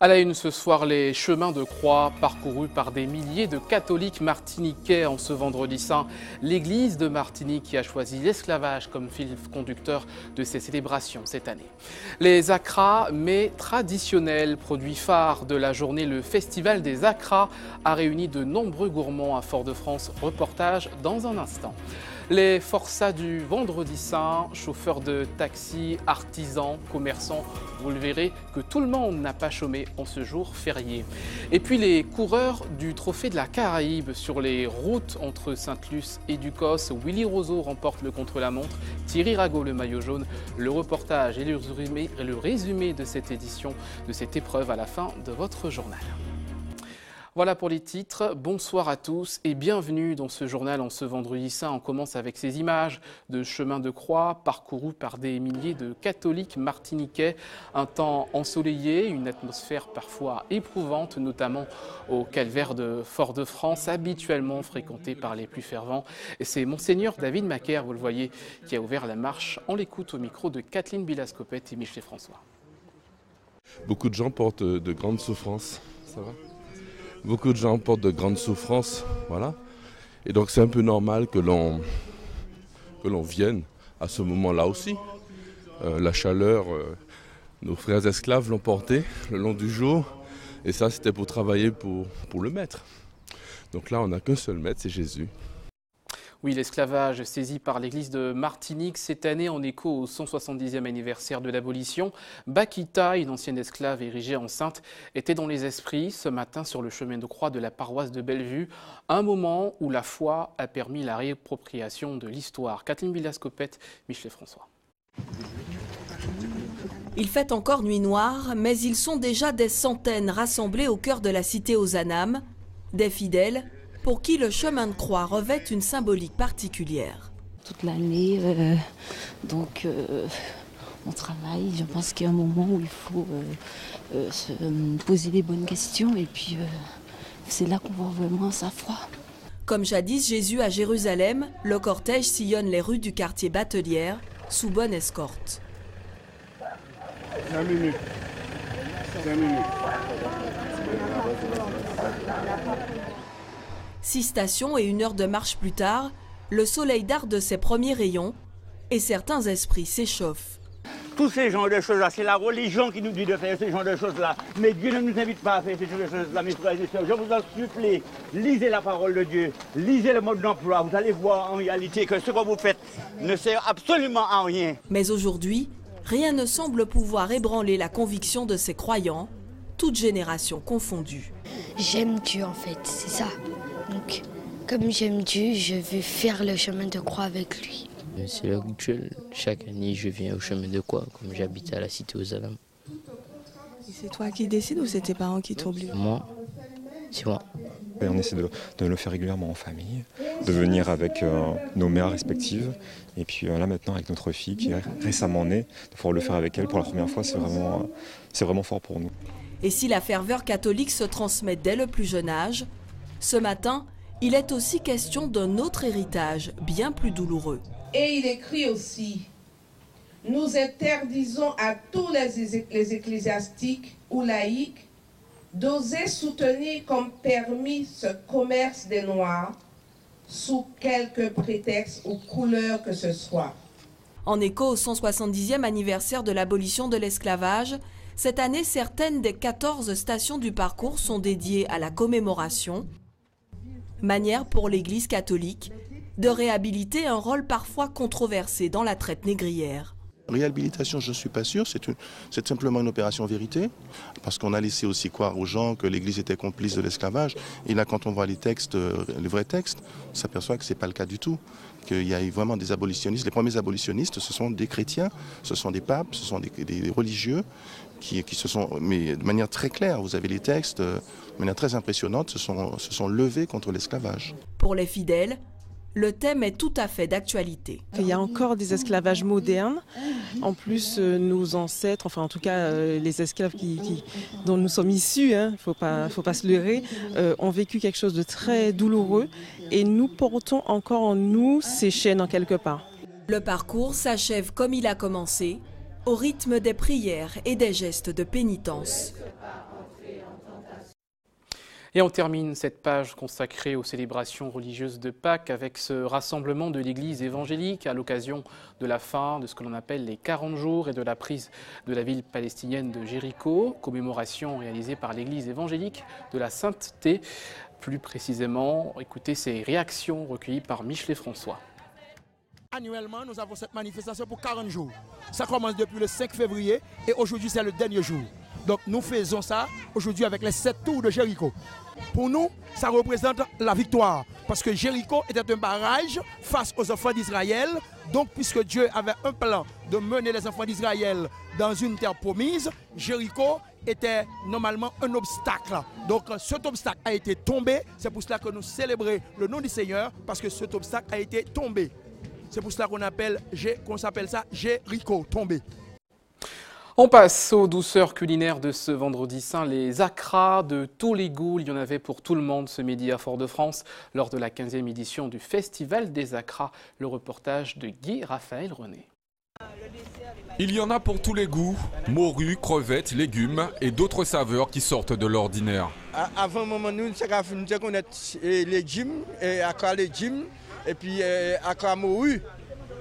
À la une ce soir, les chemins de croix parcourus par des milliers de catholiques martiniquais en ce vendredi saint. L'église de Martinique qui a choisi l'esclavage comme fil conducteur de ses célébrations cette année. Les acras, mets traditionnels, produit phare de la journée, le Festival des acras a réuni de nombreux gourmands à Fort-de-France. Reportage dans un instant. Les forçats du vendredi saint, chauffeurs de taxi, artisans, commerçants, vous le verrez que tout le monde n'a pas chômé en ce jour férié. Et puis les coureurs du Trophée de la Caraïbe sur les routes entre Sainte-Luce et Ducos. Willy Roseau remporte le contre-la-montre, Thierry Rago le maillot jaune. Le reportage et le résumé de cette édition, de cette épreuve à la fin de votre journal. Voilà pour les titres. Bonsoir à tous et bienvenue dans ce journal en ce vendredi saint. On commence avec ces images de chemins de croix parcourus par des milliers de catholiques martiniquais. Un temps ensoleillé, une atmosphère parfois éprouvante, notamment au calvaire de Fort-de-France, habituellement fréquenté par les plus fervents. Et c'est Monseigneur David Macaire, vous le voyez, qui a ouvert la marche. On l'écoute au micro de Kathleen Bilascopette et Michelet François. Beaucoup de gens portent de grandes souffrances. Ça va ? Beaucoup de gens portent de grandes souffrances, voilà. Et donc c'est un peu normal que l'on vienne à ce moment-là aussi. La chaleur, nos frères esclaves l'ont porté le long du jour. Et ça, c'était pour travailler pour le maître. Donc là, on n'a qu'un seul maître, c'est Jésus. Oui, l'esclavage saisi par l'église de Martinique cette année en écho au 170e anniversaire de l'abolition. Bakita, une ancienne esclave érigée en sainte, était dans les esprits ce matin sur le chemin de croix de la paroisse de Bellevue. Un moment où la foi a permis la réappropriation de l'histoire. Kathleen Bilascopette, Michelet François. Il fait encore nuit noire, mais ils sont déjà des centaines rassemblés au cœur de la cité aux Anames, des fidèles pour qui le chemin de croix revêt une symbolique particulière. Toute l'année, on travaille. Je pense qu'il y a un moment où il faut se poser les bonnes questions et puis c'est là qu'on voit vraiment sa foi. Comme jadis Jésus à Jérusalem, le cortège sillonne les rues du quartier Batelière sous bonne escorte. 5 minutes. 5 minutes. 6 stations et 1 heure de marche plus tard, le soleil darde ses premiers rayons et certains esprits s'échauffent. Tous ces genres de choses-là, c'est la religion qui nous dit de faire ces genres de choses-là. Mais Dieu ne nous invite pas à faire ces genres de choses-là, mes frères et sœurs. Je vous en supplie, lisez la parole de Dieu, lisez le mode d'emploi. Vous allez voir en réalité que ce que vous faites ne sert absolument à rien. Mais aujourd'hui, rien ne semble pouvoir ébranler la conviction de ces croyants, toutes générations confondues. J'aime Dieu en fait, c'est ça. Donc, comme j'aime Dieu, je veux faire le chemin de croix avec lui. C'est le rituel. Chaque année, je viens au chemin de croix, comme j'habite à la cité aux Anames. C'est toi qui décides ou c'est tes parents qui t'obligent? Moi, c'est moi. Et on essaie de le faire régulièrement en famille, de venir avec nos mères respectives. Et puis là maintenant avec notre fille qui est récemment née, de pouvoir le faire avec elle pour la première fois, c'est vraiment fort pour nous. Et si la ferveur catholique se transmet dès le plus jeune âge, ce matin, il est aussi question d'un autre héritage bien plus douloureux. Et il écrit aussi, « Nous interdisons à tous les ecclésiastiques ou laïcs d'oser soutenir comme permis ce commerce des Noirs sous quelque prétexte ou couleur que ce soit. » En écho au 170e anniversaire de l'abolition de l'esclavage, cette année, certaines des 14 stations du parcours sont dédiées à la commémoration, manière pour l'Église catholique de réhabiliter un rôle parfois controversé dans la traite négrière. Réhabilitation, je ne suis pas sûr, c'est simplement une opération vérité, parce qu'on a laissé aussi croire aux gens que l'Église était complice de l'esclavage. Et là, quand on voit les textes, les vrais textes, on s'aperçoit que ce n'est pas le cas du tout, qu'il y a eu vraiment des abolitionnistes. Les premiers abolitionnistes, ce sont des chrétiens, ce sont des papes, ce sont des religieux, qui se sont, mais de manière très claire, vous avez les textes, de manière très impressionnante, se sont levés contre l'esclavage. Pour les fidèles, le thème est tout à fait d'actualité. Il y a encore des esclavages modernes. En plus, nos ancêtres, enfin en tout cas les esclaves dont nous sommes issus, faut pas se leurrer, ont vécu quelque chose de très douloureux. Et nous portons encore en nous ces chaînes en quelque part. Le parcours s'achève comme il a commencé, au rythme des prières et des gestes de pénitence. Et on termine cette page consacrée aux célébrations religieuses de Pâques avec ce rassemblement de l'Église évangélique à l'occasion de la fin de ce que l'on appelle les 40 jours et de la prise de la ville palestinienne de Jéricho, commémoration réalisée par l'Église évangélique de la Sainteté. Plus précisément, écoutez ces réactions recueillies par Michelet François. Annuellement, nous avons cette manifestation pour 40 jours. Ça commence depuis le 5 février et aujourd'hui c'est le dernier jour. Donc nous faisons ça aujourd'hui avec les 7 tours de Jéricho. Pour nous, ça représente la victoire. Parce que Jéricho était un barrage face aux enfants d'Israël. Donc puisque Dieu avait un plan de mener les enfants d'Israël dans une terre promise, Jéricho était normalement un obstacle. Donc cet obstacle a été tombé. C'est pour cela que nous célébrons le nom du Seigneur, parce que cet obstacle a été tombé. C'est pour cela qu'on s'appelle ça Jéricho, tombé. On passe aux douceurs culinaires de ce vendredi saint, les acras de tous les goûts. Il y en avait pour tout le monde ce midi à Fort-de-France lors de la 15e édition du Festival des acras. Le reportage de Guy-Raphaël René. Il y en a pour tous les goûts, morue, crevettes, légumes et d'autres saveurs qui sortent de l'ordinaire. Avant un moment, nous connaissons les légumes, et puis acras morue.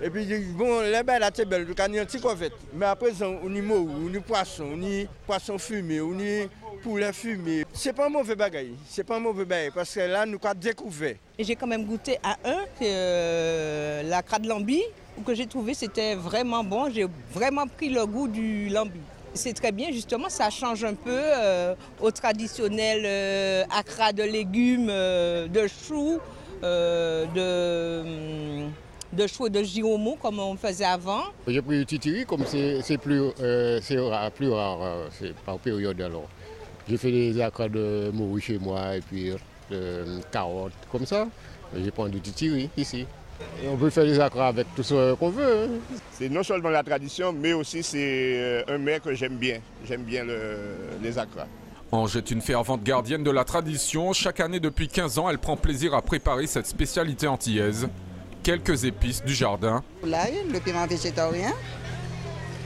Et puis, bon, les belles, c'est belle, le canyon, c'est quoi fait. Mais après, on y morue, on y poisson, on y poisson fumé, on y poulet fumé. C'est pas un mauvais bagaille, c'est pas un mauvais bagaille, parce que là, nous avons découvert. J'ai quand même goûté à la crade lambi, que j'ai trouvé c'était vraiment bon. J'ai vraiment pris le goût du lambi. C'est très bien, justement, ça change un peu au traditionnel acra de légumes, de choux, de choux de giromo comme on faisait avant. J'ai pris du titiri comme c'est plus rare, c'est par période alors. J'ai fait des acras de morue chez moi et puis carottes comme ça. J'ai pris du titiri ici. Et on peut faire des acras avec tout ce qu'on veut. Hein. C'est non seulement la tradition, mais aussi c'est un mets que j'aime bien. J'aime bien les acras. Ange est une fervente gardienne de la tradition. Chaque année depuis 15 ans, elle prend plaisir à préparer cette spécialité antillaise. Quelques épices du jardin. L'ail, le piment végétarien,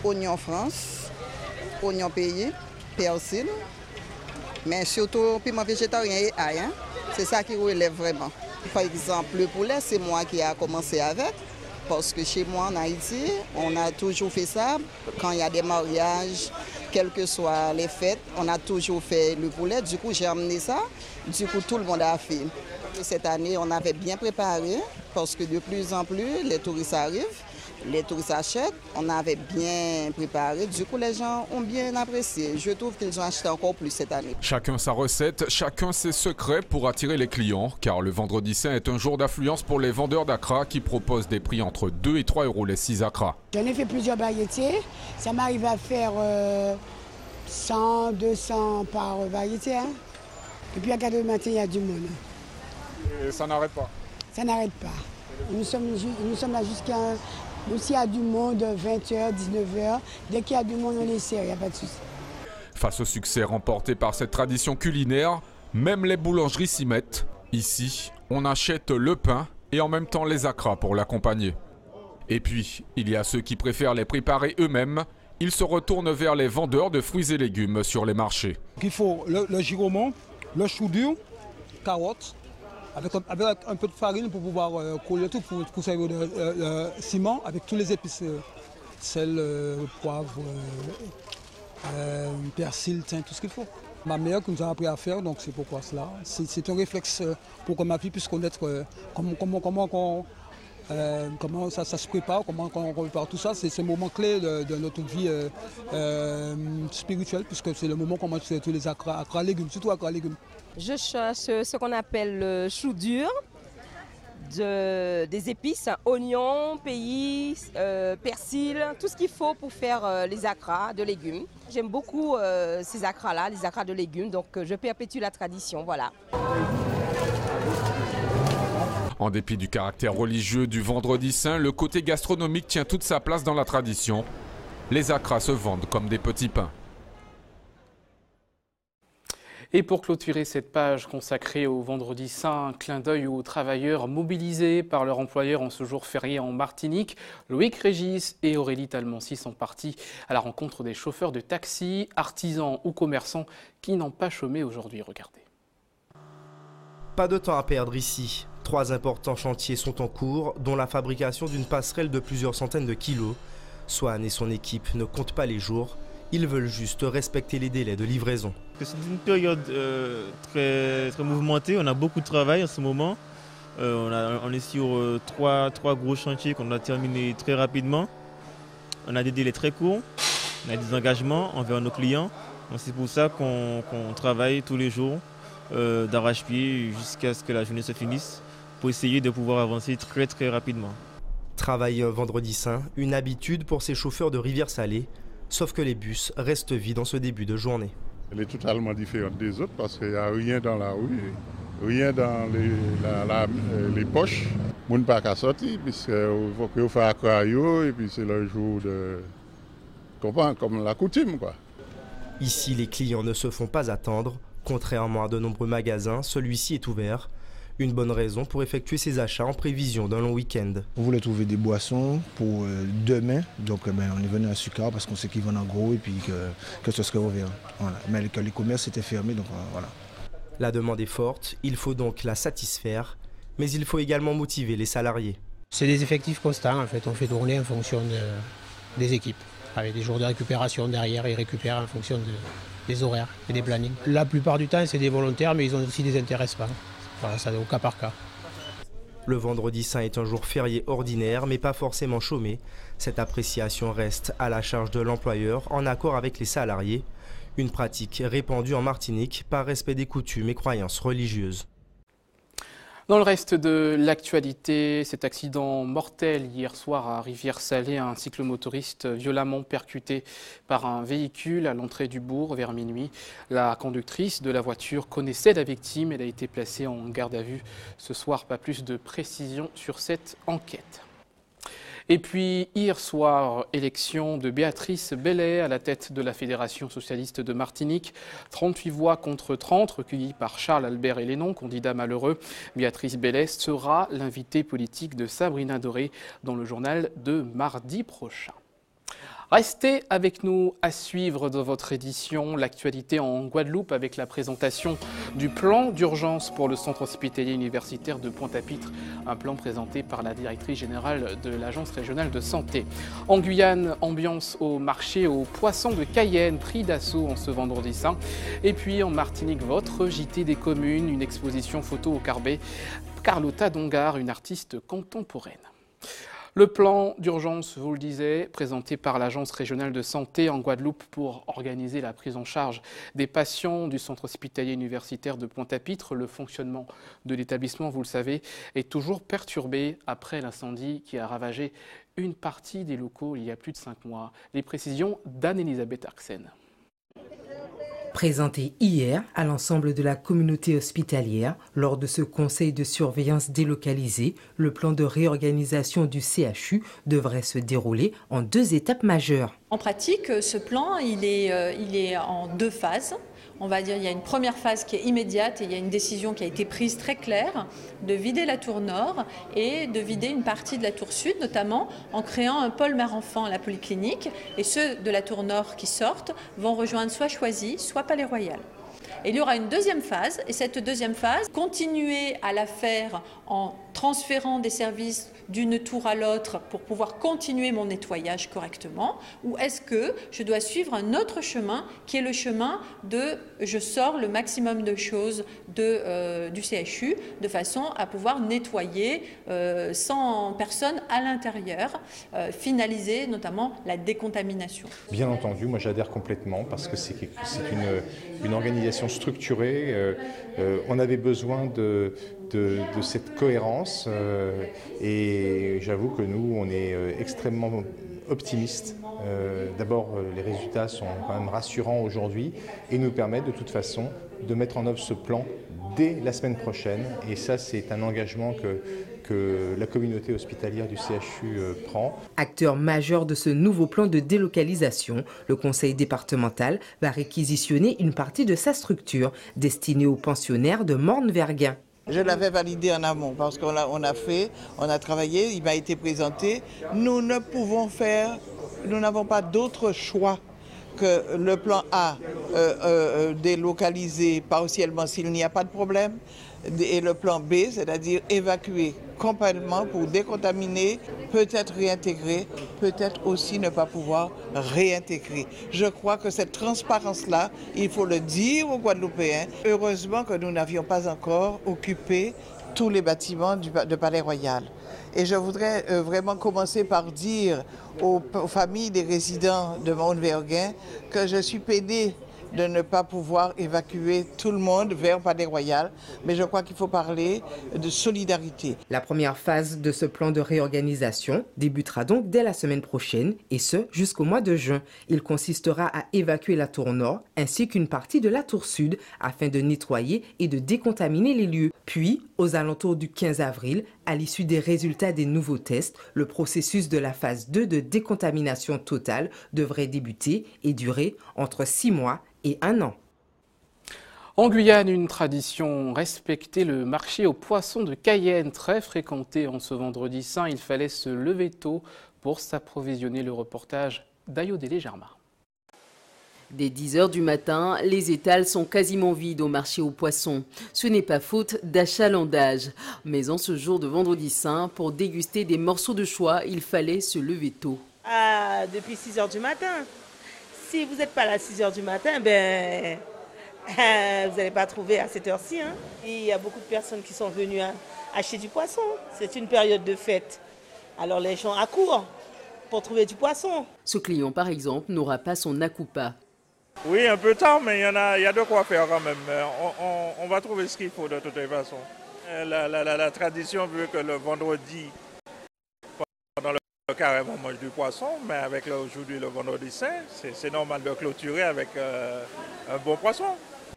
oignon France, oignon pays, persil, mais surtout piment végétarien et ail. Hein. C'est ça qui relève vraiment. Par exemple, le poulet, c'est moi qui ai commencé avec, parce que chez moi en Haïti, on a toujours fait ça. Quand il y a des mariages, quelles que soient les fêtes, on a toujours fait le poulet. Du coup, j'ai amené ça. Du coup, tout le monde a fait. Et cette année, on avait bien préparé, parce que de plus en plus, les touristes arrivent, les touristes achètent. On avait bien préparé. Du coup, les gens ont bien apprécié. Je trouve qu'ils ont acheté encore plus cette année. Chacun sa recette, chacun ses secrets pour attirer les clients, car le vendredi saint est un jour d'affluence pour les vendeurs d'acras qui proposent des prix entre 2 et 3 euros les 6 acras. J'en ai fait plusieurs variétés. Ça m'arrive à faire 100, 200 par variété. Hein. Et puis à 4 heures du matin, il y a du monde. Et ça n'arrête pas? Ça n'arrête pas. Nous sommes là jusqu'à... S'il y a du monde, 20h, 19h, dès qu'il y a du monde, on les sert, il n'y a pas de souci. Face au succès remporté par cette tradition culinaire, même les boulangeries s'y mettent. Ici, on achète le pain et en même temps les acras pour l'accompagner. Et puis, il y a ceux qui préfèrent les préparer eux-mêmes. Ils se retournent vers les vendeurs de fruits et légumes sur les marchés. Il faut le giromo, le chou dur, carottes, avec un peu de farine pour pouvoir coller tout, pour servir de ciment, avec tous les épices, sel, poivre, persil, tout ce qu'il faut. Ma mère qui nous a appris à faire, donc c'est pourquoi cela. C'est un réflexe pour que ma fille puisse connaître comment ça se prépare, comment on prépare tout ça. C'est un moment clé de notre vie spirituelle, puisque c'est le moment où on mange tous les acras légumes, surtout acras légumes. Je cherche ce qu'on appelle le chou dur, des épices, oignons, pays, persil, tout ce qu'il faut pour faire les acras de légumes. J'aime beaucoup ces acras-là, les acras de légumes, donc je perpétue la tradition, voilà. En dépit du caractère religieux du vendredi saint, le côté gastronomique tient toute sa place dans la tradition. Les acras se vendent comme des petits pains. Et pour clôturer cette page consacrée au vendredi saint, un clin d'œil aux travailleurs mobilisés par leur employeur en ce jour férié en Martinique. Loïc Régis et Aurélie Talmoncy sont partis à la rencontre des chauffeurs de taxi, artisans ou commerçants qui n'ont pas chômé aujourd'hui. Regardez. Pas de temps à perdre ici. 3 importants chantiers sont en cours, dont la fabrication d'une passerelle de plusieurs centaines de kilos. Swan et son équipe ne comptent pas les jours. Ils veulent juste respecter les délais de livraison. C'est une période très mouvementée. On a beaucoup de travail en ce moment. On est sur 3 gros chantiers qu'on a terminés très rapidement. On a des délais très courts. On a des engagements envers nos clients. C'est pour ça qu'on travaille tous les jours d'arrache-pied jusqu'à ce que la journée se finisse pour essayer de pouvoir avancer très rapidement. Travailler un vendredi saint, une habitude pour ces chauffeurs de Rivière-Salée, sauf que les bus restent vides en ce début de journée. Elle est totalement différente des autres parce qu'il n'y a rien dans la rue, rien dans les poches. On ne peut pas sortir puisqu'il faut qu'il fasse aquario et puis c'est le jour de... comme la coutume, quoi. Ici, les clients ne se font pas attendre. Contrairement à de nombreux magasins, celui-ci est ouvert. Une bonne raison pour effectuer ses achats en prévision d'un long week-end. On voulait trouver des boissons pour demain, donc on est venu à Succar parce qu'on sait qu'ils vendent en gros et puis que ce serait ouvert. Voilà. Mais que les commerces étaient fermés, donc voilà. La demande est forte, il faut donc la satisfaire, mais il faut également motiver les salariés. C'est des effectifs constants, en fait, on fait tourner en fonction des équipes. Avec des jours de récupération derrière, ils récupèrent en fonction des horaires et des plannings. La plupart du temps, c'est des volontaires, mais ils ont aussi des intéressants. Voilà, ça au cas par cas. Le vendredi saint est un jour férié ordinaire, mais pas forcément chômé. Cette appréciation reste à la charge de l'employeur, en accord avec les salariés. Une pratique répandue en Martinique par respect des coutumes et croyances religieuses. Dans le reste de l'actualité, cet accident mortel hier soir à Rivière-Salée, un cyclomotoriste violemment percuté par un véhicule à l'entrée du bourg vers minuit. La conductrice de la voiture connaissait la victime, elle a été placée en garde à vue ce soir. Pas plus de précision sur cette enquête. Et puis, hier soir, élection de Béatrice Bellet à la tête de la Fédération socialiste de Martinique. 38 voix contre 30, recueillies par Charles-Albert Hélénon, candidat malheureux. Béatrice Bellet sera l'invitée politique de Sabrina Doré dans le journal de mardi prochain. Restez avec nous à suivre dans votre édition l'actualité en Guadeloupe avec la présentation du plan d'urgence pour le centre hospitalier universitaire de Pointe-à-Pitre, un plan présenté par la directrice générale de l'Agence régionale de santé. En Guyane, ambiance au marché aux poissons de Cayenne, pris d'assaut en ce vendredi saint. Et puis en Martinique, votre JT des communes, une exposition photo au Carbet. Carlotta Dongar, une artiste contemporaine. Le plan d'urgence, vous le disiez, présenté par l'Agence régionale de santé en Guadeloupe pour organiser la prise en charge des patients du centre hospitalier universitaire de Pointe-à-Pitre. Le fonctionnement de l'établissement, vous le savez, est toujours perturbé après l'incendie qui a ravagé une partie des locaux il y a plus de 5 mois. Les précisions d'Anne-Elisabeth Arxen. Présenté hier à l'ensemble de la communauté hospitalière, lors de ce conseil de surveillance délocalisé, le plan de réorganisation du CHU devrait se dérouler en 2 étapes majeures. En pratique, ce plan, il est en 2 phases. On va dire il y a une première phase qui est immédiate et il y a une décision qui a été prise très claire de vider la tour nord et de vider une partie de la tour sud, notamment en créant un pôle mère-enfant à la polyclinique. Et ceux de la tour nord qui sortent vont rejoindre soit Choisy, soit Palais Royal. Et il y aura une deuxième phase, et cette deuxième phase, continuer à la faire en transférant des services d'une tour à l'autre pour pouvoir continuer mon nettoyage correctement, ou est-ce que je dois suivre un autre chemin qui est le chemin de je sors le maximum de choses du CHU de façon à pouvoir nettoyer sans personne à l'intérieur, finaliser notamment la décontamination. Bien entendu, moi j'adhère complètement parce que c'est une organisation structurée. On avait besoin de cette cohérence et j'avoue que nous, on est extrêmement optimistes. D'abord, les résultats sont quand même rassurants aujourd'hui et nous permettent de toute façon de mettre en œuvre ce plan dès la semaine prochaine. Et ça, c'est un engagement que la communauté hospitalière du CHU prend. Acteur majeur de ce nouveau plan de délocalisation, le conseil départemental va réquisitionner une partie de sa structure destinée aux pensionnaires de Morne-Verguin. Je l'avais validé en amont parce qu'on a travaillé, il m'a été présenté. Nous n'avons pas d'autre choix que le plan A délocalisé partiellement s'il n'y a pas de problème, et le plan B, c'est-à-dire évacuer complètement pour décontaminer, peut-être réintégrer, peut-être aussi ne pas pouvoir réintégrer. Je crois que cette transparence-là, il faut le dire aux Guadeloupéens. Heureusement que nous n'avions pas encore occupé tous les bâtiments de Palais Royal. Et je voudrais vraiment commencer par dire aux familles des résidents de Mount-Verguin que je suis peinée de ne pas pouvoir évacuer tout le monde vers Palais Royal, mais je crois qu'il faut parler de solidarité. La première phase de ce plan de réorganisation débutera donc dès la semaine prochaine, et ce jusqu'au mois de juin. Il consistera à évacuer la tour nord ainsi qu'une partie de la tour sud afin de nettoyer et de décontaminer les lieux. Puis, aux alentours du 15 avril, à l'issue des résultats des nouveaux tests, le processus de la phase 2 de décontamination totale devrait débuter et durer entre 6 mois et 1 an. En Guyane, une tradition respectée, le marché aux poissons de Cayenne, très fréquenté en ce vendredi saint. Il fallait se lever tôt pour s'approvisionner. Le reportage d'Ayodélé Germain. Dès 10 h du matin, les étals sont quasiment vides au marché aux poissons. Ce n'est pas faute d'achalandage. Mais en ce jour de vendredi saint, pour déguster des morceaux de choix, il fallait se lever tôt. Depuis 6 h du matin. Si vous n'êtes pas là à 6 h du matin, vous n'allez pas trouver à cette heure-ci. Hein. Il y a beaucoup de personnes qui sont venues acheter du poisson. C'est une période de fête. Alors les gens accourent pour trouver du poisson. Ce client, par exemple, n'aura pas son akoupa. Oui, un peu tard, mais il y a de quoi faire quand même. On va trouver ce qu'il faut de toute façon. La tradition veut que le vendredi, pendant le carême, on mange du poisson, mais avec aujourd'hui le vendredi saint, c'est normal de clôturer avec un bon poisson.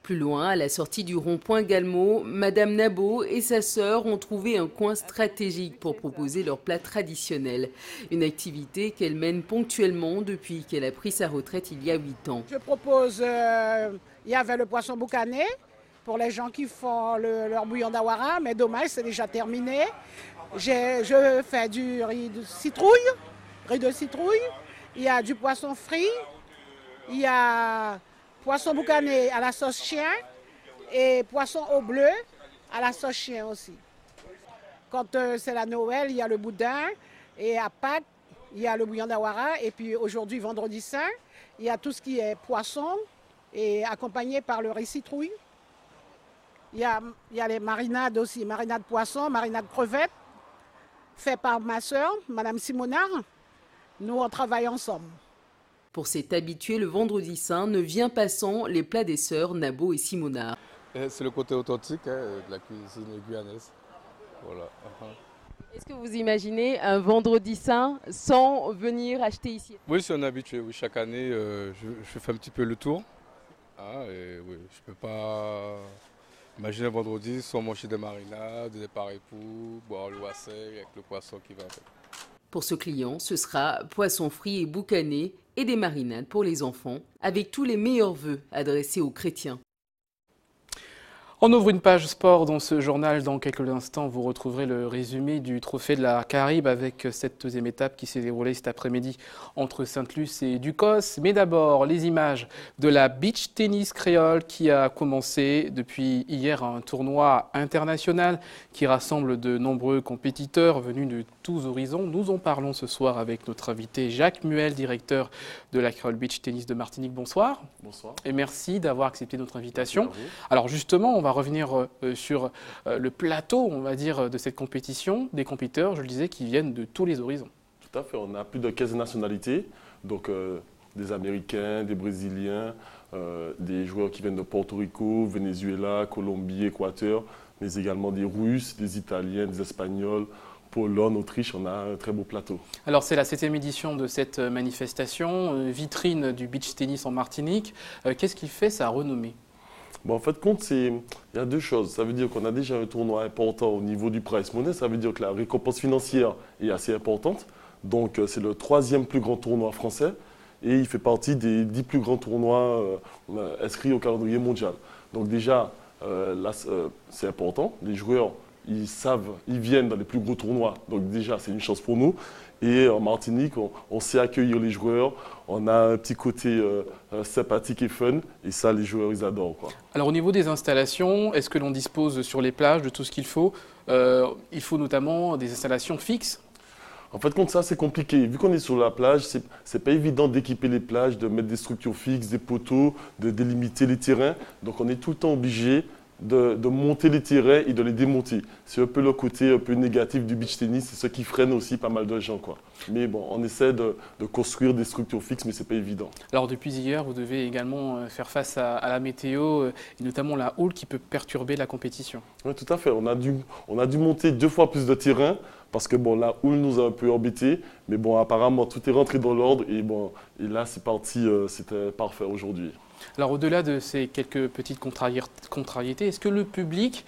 Plus loin, à la sortie du rond-point Galmo, Madame Nabo et sa sœur ont trouvé un coin stratégique pour proposer leur plat traditionnel. Une activité qu'elle mène ponctuellement depuis qu'elle a pris sa retraite il y a 8 ans. Je propose, il y avait le poisson boucané pour les gens qui font leur bouillon d'awara, mais dommage, c'est déjà terminé. Je fais du riz de citrouille, il y a du poisson frit, il y a poisson boucané à la sauce chien et poisson au bleu à la sauce chien aussi. Quand c'est la Noël, il y a le boudin et à Pâques, il y a le bouillon d'awara. Et puis aujourd'hui, vendredi saint, il y a tout ce qui est poisson et accompagné par le riz citrouille. Il y a les marinades aussi, marinade poisson, marinade crevette, fait par ma sœur, Madame Simonard. Nous, on travaille ensemble. Pour cet habitué, le vendredi saint ne vient pas sans les plats des sœurs Nabo et Simonard. C'est le côté authentique de la cuisine guyanaise. Voilà. Est-ce que vous imaginez un vendredi saint sans venir acheter ici? Oui, c'est un habitué. Oui. Chaque année, je fais un petit peu le tour. Et oui, je ne peux pas imaginer un vendredi sans manger des marinades, des parépous, boire le wasser avec le poisson qui va avec. Pour ce client, ce sera poisson frit et boucané et des marinades pour les enfants, avec tous les meilleurs vœux adressés aux chrétiens. On ouvre une page sport dans ce journal. Dans quelques instants, vous retrouverez le résumé du trophée de la Caraïbe avec cette deuxième étape qui s'est déroulée cet après-midi entre Sainte-Luce et Ducos. Mais d'abord, les images de la beach tennis créole qui a commencé depuis hier un tournoi international qui rassemble de nombreux compétiteurs venus de tous horizons. Nous en parlons ce soir avec notre invité Jacques Muel, directeur de la Créole Beach Tennis de Martinique. Bonsoir. Bonsoir. Et merci d'avoir accepté notre invitation. Alors justement, on va revenir sur le plateau, on va dire, de cette compétition, des compétiteurs, je le disais, qui viennent de tous les horizons. Tout à fait, on a plus de 15 nationalités, donc des Américains, des Brésiliens, des joueurs qui viennent de Porto Rico, Venezuela, Colombie, Équateur, mais également des Russes, des Italiens, des Espagnols, Pologne, Autriche, on a un très beau plateau. Alors c'est la 7e édition de cette manifestation, vitrine du beach tennis en Martinique. Qu'est-ce qui fait sa renommée ? Bon, en fait, il y a deux choses. Ça veut dire qu'on a déjà un tournoi important au niveau du prize money. Ça veut dire que la récompense financière est assez importante. Donc, c'est le 3e plus grand tournoi français. Et il fait partie des 10 plus grands tournois inscrits au calendrier mondial. Donc déjà, là, c'est important. Les joueurs, ils viennent dans les plus gros tournois. Donc déjà, c'est une chance pour nous. Et en Martinique, on sait accueillir les joueurs. On a un petit côté sympathique et fun. Et ça, les joueurs, ils adorent, quoi. Alors au niveau des installations, est-ce que l'on dispose sur les plages de tout ce qu'il faut? Il faut notamment des installations fixes. En fait, contre ça, c'est compliqué. Vu qu'on est sur la plage, c'est pas évident d'équiper les plages, de mettre des structures fixes, des poteaux, de délimiter les terrains. Donc on est tout le temps obligé de monter les terrains et de les démonter. C'est un peu le côté un peu négatif du beach tennis, c'est ce qui freine aussi pas mal de gens, quoi. Mais bon, on essaie de construire des structures fixes, mais c'est pas évident. Alors depuis hier, vous devez également faire face à la météo, et notamment la houle qui peut perturber la compétition. Oui, tout à fait. On a dû monter 2 fois plus de terrain, parce que bon, la houle nous a un peu embêtés, mais bon, apparemment tout est rentré dans l'ordre, et bon, et là c'est parti, c'était parfait aujourd'hui. Alors au-delà de ces quelques petites contrariétés, est-ce que le public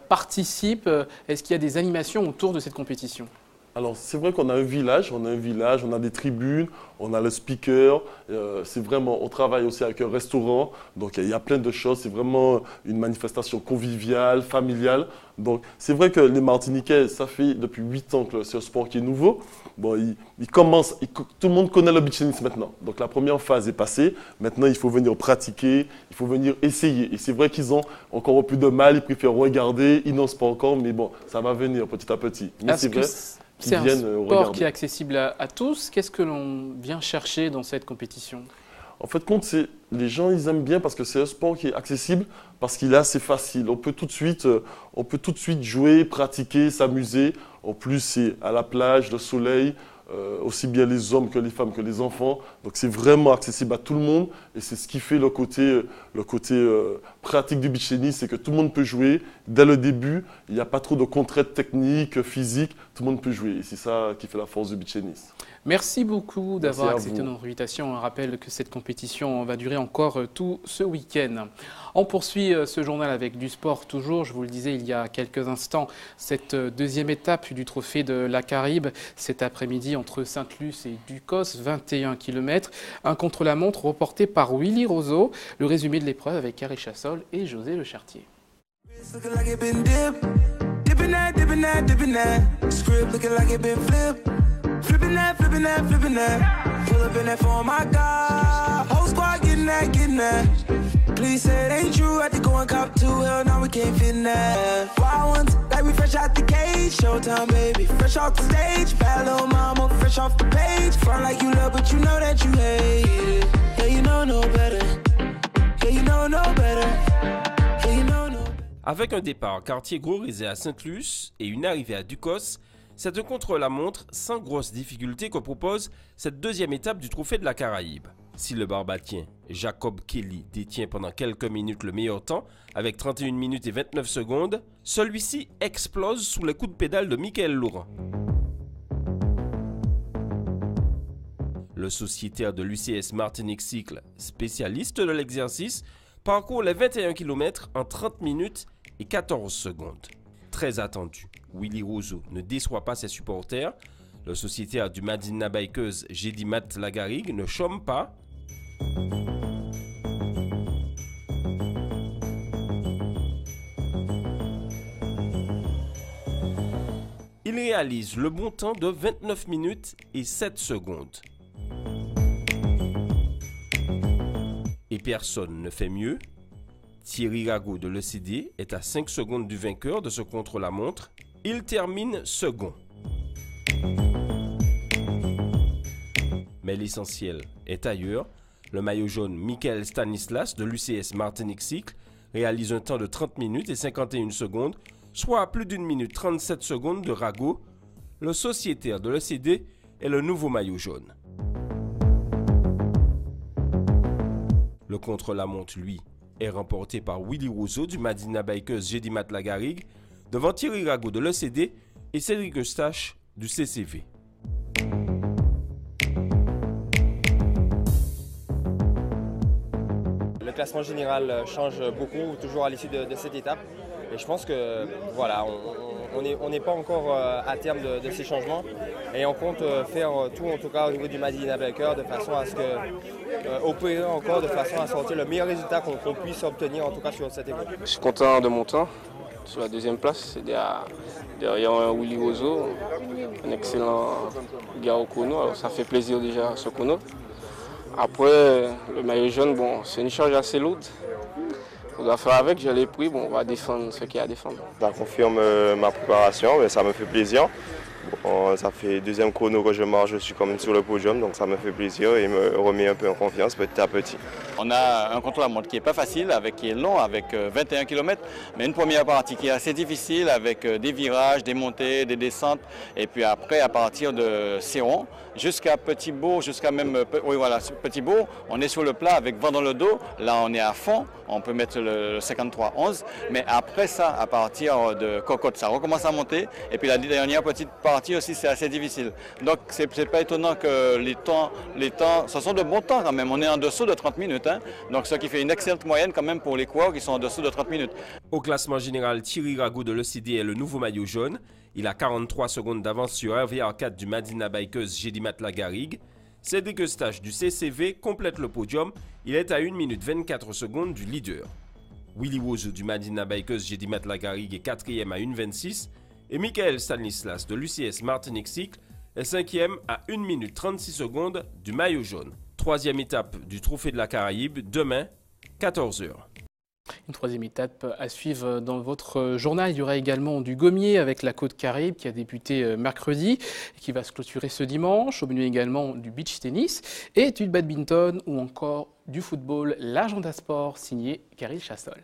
participe? Est-ce qu'il y a des animations autour de cette compétition? Alors c'est vrai qu'on a un village, on a des tribunes, on a le speaker, c'est vraiment, on travaille aussi avec un restaurant, donc il y a plein de choses, c'est vraiment une manifestation conviviale, familiale. Donc c'est vrai que les Martiniquais, ça fait depuis 8 ans que c'est un sport qui est nouveau. Bon, tout le monde connaît le beach tennis maintenant, donc la première phase est passée, maintenant il faut venir pratiquer, il faut venir essayer. Et c'est vrai qu'ils ont encore un peu de mal, ils préfèrent regarder, ils n'osent pas encore, mais bon, ça va venir petit à petit. Mais c'est vrai. C'est un sport qui est accessible à tous. Qu'est-ce que l'on vient chercher dans cette compétition? En fait, les gens ils aiment bien parce que c'est un sport qui est accessible, parce qu'il est assez facile. On peut tout de suite jouer, pratiquer, s'amuser. En plus, c'est à la plage, le soleil, aussi bien les hommes que les femmes que les enfants. Donc c'est vraiment accessible à tout le monde et c'est ce qui fait le côté pratique du beach tennis, c'est que tout le monde peut jouer dès le début. Il n'y a pas trop de contraintes techniques, physiques, tout le monde peut jouer et c'est ça qui fait la force du beach tennis. Merci beaucoup d'avoir accepté notre invitation. On rappelle que cette compétition va durer encore tout ce week-end. On poursuit ce journal avec du sport toujours. Je vous le disais il y a quelques instants, cette deuxième étape du trophée de la Caraïbe cet après-midi entre Sainte-Luce et Ducos, 21 km. Un contre-la-montre reporté par Willy Roseau. Le résumé de l'épreuve avec Carré Chassol et José Le Chartier. Flipping that, flipping that, flipping that. Pull up in that phone, my God. Whole squad getting that, getting that. Please say it ain't true. I had to go and cop 2. Hell, now we can't fit in that. Wild ones, like we fresh out the cage. Showtime, baby, fresh off the stage. Bad little mama, fresh off the page. Front like you love, but you know that you hate it. Yeah, you know no better. Yeah, you know no better. Yeah, you know no better. Avec un départ quartier-gros-risé à Sainte-Luce et une arrivée à Ducos, c'est un contre-la-montre sans grosse difficulté que propose cette deuxième étape du trophée de la Caraïbe. Si le Barbatien Jacob Kelly détient pendant quelques minutes le meilleur temps, avec 31 minutes et 29 secondes, celui-ci explose sous les coups de pédale de Michael Laurent. Le sociétaire de l'UCS Martinique Cycle, spécialiste de l'exercice, parcourt les 21 km en 30 minutes et 14 secondes. Très attendu, Willy Roseau ne déçoit pas ses supporters. Le sociétaire du Madina Bikeuse, Gédimat Lagarigue, ne chôme pas. Il réalise le bon temps de 29 minutes et 7 secondes. Et personne ne fait mieux. Thierry Rago de l'ECD est à 5 secondes du vainqueur de ce contre-la-montre. Il termine second. Mais l'essentiel est ailleurs. Le maillot jaune Michael Stanislas de l'UCS Martinique Cycle réalise un temps de 30 minutes et 51 secondes, soit à plus d'1 minute 37 secondes de Rago. Le sociétaire de l'ECD est le nouveau maillot jaune. Le contre-la-montre, lui, est remporté par Willy Roseau du Madina Bikeuse Gédimat Lagarigue devant Thierry Rago de l'ECD et Cédric Eustache du CCV. Le classement général change beaucoup, toujours à l'issue de cette étape. Et je pense que voilà, on n'est pas encore à terme de ces changements. Et on compte faire tout, en tout cas au niveau du Madina Biker, de façon à ce que opérer encore de façon à sortir le meilleur résultat qu'on puisse obtenir, en tout cas sur cette épreuve. Je suis content de mon temps. sur la deuxième place, c'est derrière un Willy Ozo, un excellent gars au chrono. Alors ça fait plaisir déjà ce chrono. Après, le maillot jaune, bon, c'est une charge assez lourde. On doit faire avec, je l'ai pris, bon, on va défendre ce qu'il y a à défendre. Ça confirme ma préparation, mais ça me fait plaisir. Bon, ça fait deuxième chrono que je marche, je suis comme sur le podium, donc ça me fait plaisir et me remet un peu en confiance petit à petit. On a un contre-la-montre qui n'est pas facile, qui est long, avec 21 km, mais une première partie qui est assez difficile, avec des virages, des montées, des descentes, et puis après, à partir de Céron, jusqu'à Petit-Bourg, jusqu'à même, oui voilà, Petit-Bourg, on est sur le plat avec vent dans le dos, là on est à fond, on peut mettre le 53-11, mais après ça, à partir de Cocotte, ça recommence à monter, et puis la dernière petite partie aussi, c'est assez difficile. Donc c'est pas étonnant que les temps, ce sont de bons temps quand même, on est en dessous de 30 minutes, hein, donc ce qui fait une excellente moyenne quand même pour les coureurs qui sont en dessous de 30 minutes. Au classement général, Thierry Rago de l'ECD est le nouveau maillot jaune. Il a 43 secondes d'avance sur Hervé Arcade du Madina Bikers Gédimat Lagarigue. Cédric Eustache du CCV complète le podium. Il est à 1 minute 24 secondes du leader. Willy Wozo du Madina Bikers Gédimat Lagarigue est 4e à 1,26 et Michael Stanislas de l'UCS Martinique Cycle est 5e à 1 minute 36 secondes du maillot jaune. Troisième étape du Trophée de la Caraïbe, demain, 14h. Une troisième étape à suivre dans votre journal. Il y aura également du Gommier avec la Côte Caraïbe qui a débuté mercredi et qui va se clôturer ce dimanche. Au menu également du beach tennis et du badminton ou encore du football. L'agenda sport signé Karil Chassol.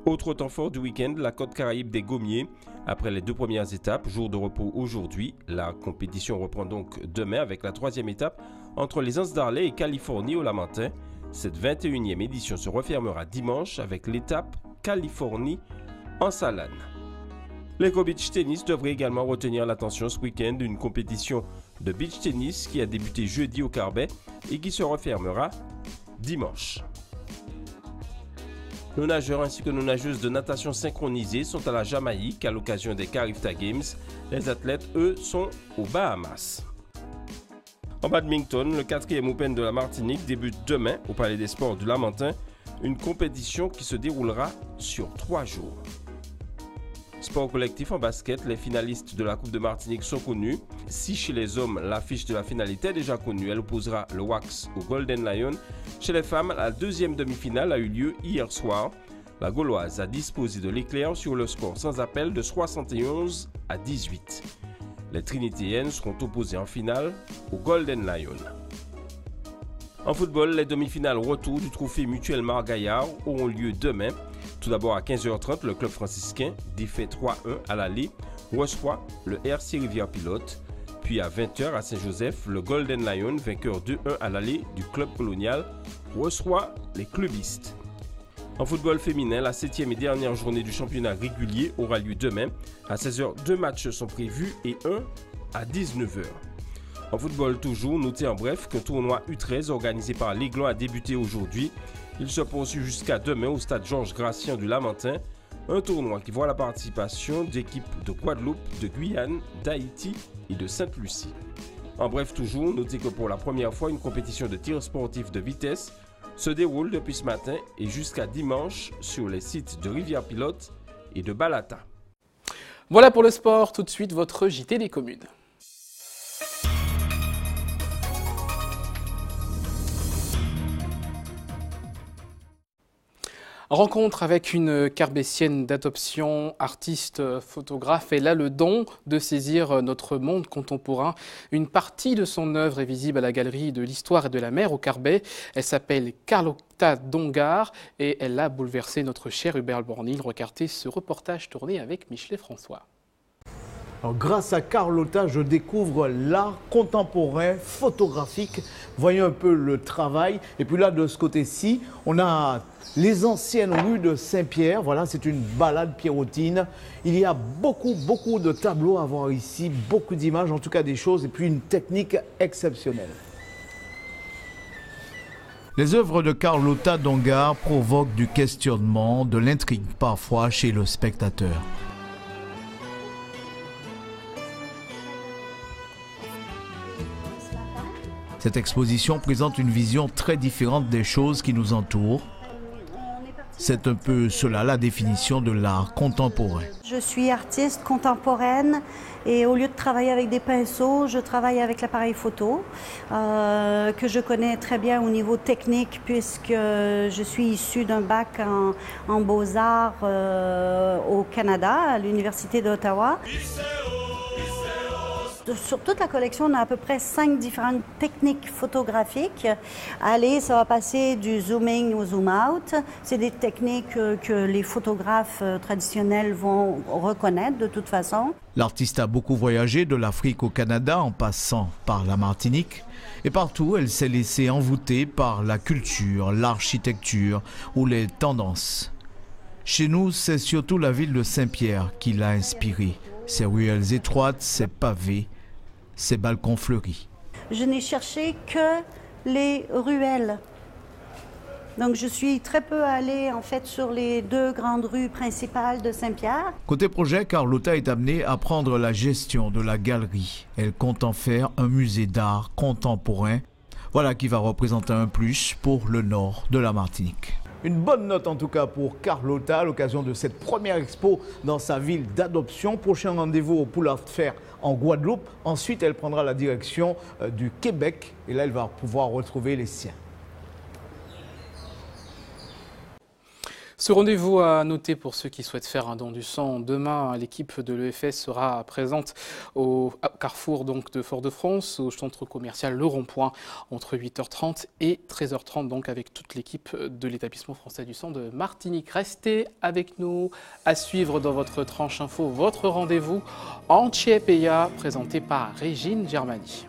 Autre temps fort du week-end, la Côte Caraïbe des Gommiers. Après les deux premières étapes, jour de repos aujourd'hui, la compétition reprend donc demain avec la troisième étape entre les Anses d'Arlay et Californie au Lamentin. Cette 21e édition se refermera dimanche avec l'étape Californie en Salane. L'Eco Beach Tennis devrait également retenir l'attention ce week-end d'une compétition de beach tennis qui a débuté jeudi au Carbet et qui se refermera dimanche. Nos nageurs ainsi que nos nageuses de natation synchronisée sont à la Jamaïque à l'occasion des Carifta Games. Les athlètes, eux, sont aux Bahamas. En badminton, le 4e Open de la Martinique débute demain au Palais des Sports du Lamentin, une compétition qui se déroulera sur 3 jours. Sport collectif en basket, les finalistes de la Coupe de Martinique sont connus. Si chez les hommes, l'affiche de la finale était déjà connue, elle opposera le Wax au Golden Lion. Chez les femmes, la deuxième demi-finale a eu lieu hier soir. La Gauloise a disposé de l'éclair sur le score sans appel de 71 à 18. Les Trinitéennes seront opposées en finale au Golden Lion. En football, les demi-finales retour du trophée Mutuel Margaillard auront lieu demain. Tout d'abord à 15h30, le club franciscain, défait 3-1 à l'aller, reçoit le RC Rivière-Pilote. Puis à 20h à Saint-Joseph, le Golden Lion, vainqueur 2-1 à l'aller du club colonial, reçoit les clubistes. En football féminin, la 7e et dernière journée du championnat régulier aura lieu demain. À 16h, 2 matchs sont prévus et 1 à 19h. En football toujours, notez en bref qu'un tournoi U13 organisé par l'Aiglon a débuté aujourd'hui. Il se poursuit jusqu'à demain au stade Georges Gratien du Lamentin. Un tournoi qui voit la participation d'équipes de Guadeloupe, de Guyane, d'Haïti et de Sainte-Lucie. En bref toujours, notez que pour la première fois, une compétition de tir sportif de vitesse se déroule depuis ce matin et jusqu'à dimanche sur les sites de Rivière-Pilote et de Balata. Voilà pour le sport, tout de suite votre JT des communes. Rencontre avec une carbétienne d'adoption, artiste, photographe. Elle a le don de saisir notre monde contemporain. Une partie de son œuvre est visible à la galerie de l'Histoire et de la mer au Carbet. Elle s'appelle Carlotta Dongar et elle a bouleversé notre cher Hubert Bornil. Regardez ce reportage tourné avec Michelet François. Alors, grâce à Carlotta, je découvre l'art contemporain photographique. Voyons un peu le travail. Et puis là, de ce côté-ci, on a les anciennes rues de Saint-Pierre. Voilà, c'est une balade pierrotine. Il y a beaucoup de tableaux à voir ici, beaucoup d'images, en tout cas des choses, et puis une technique exceptionnelle. Les œuvres de Carlotta Dongar provoquent du questionnement, de l'intrigue parfois chez le spectateur. Cette exposition présente une vision très différente des choses qui nous entourent. C'est un peu cela la définition de l'art contemporain. Je suis artiste contemporaine et au lieu de travailler avec des pinceaux, je travaille avec l'appareil photo que je connais très bien au niveau technique puisque je suis issue d'un bac en beaux-arts au Canada, à l'Université d'Ottawa. Sur toute la collection, on a à peu près 5 différentes techniques photographiques. Allez, ça va passer du zooming au zoom out. C'est des techniques que les photographes traditionnels vont reconnaître de toute façon. L'artiste a beaucoup voyagé de l'Afrique au Canada en passant par la Martinique. Et partout, elle s'est laissée envoûter par la culture, l'architecture ou les tendances. Chez nous, c'est surtout la ville de Saint-Pierre qui l'a inspirée. Ses ruelles étroites, ses pavés, ses balcons fleuris. Je n'ai cherché que les ruelles. Donc je suis très peu allée en fait sur les 2 grandes rues principales de Saint-Pierre. Côté projet, Carlotta est amenée à prendre la gestion de la galerie. Elle compte en faire un musée d'art contemporain. Voilà qui va représenter un plus pour le nord de la Martinique. Une bonne note en tout cas pour Carlotta à l'occasion de cette première expo dans sa ville d'adoption. Prochain rendez-vous au Pool Art Fair en Guadeloupe. Ensuite, elle prendra la direction du Québec et là, elle va pouvoir retrouver les siens. Ce rendez-vous à noter pour ceux qui souhaitent faire un don du sang. Demain, l'équipe de l'EFS sera présente au carrefour donc, de Fort-de-France, au centre commercial Le Rond-Point, entre 8h30 et 13h30, donc avec toute l'équipe de l'établissement français du sang de Martinique. Restez avec nous à suivre dans votre tranche info, votre rendez-vous en Tchèpeya, présenté par Régine Germani.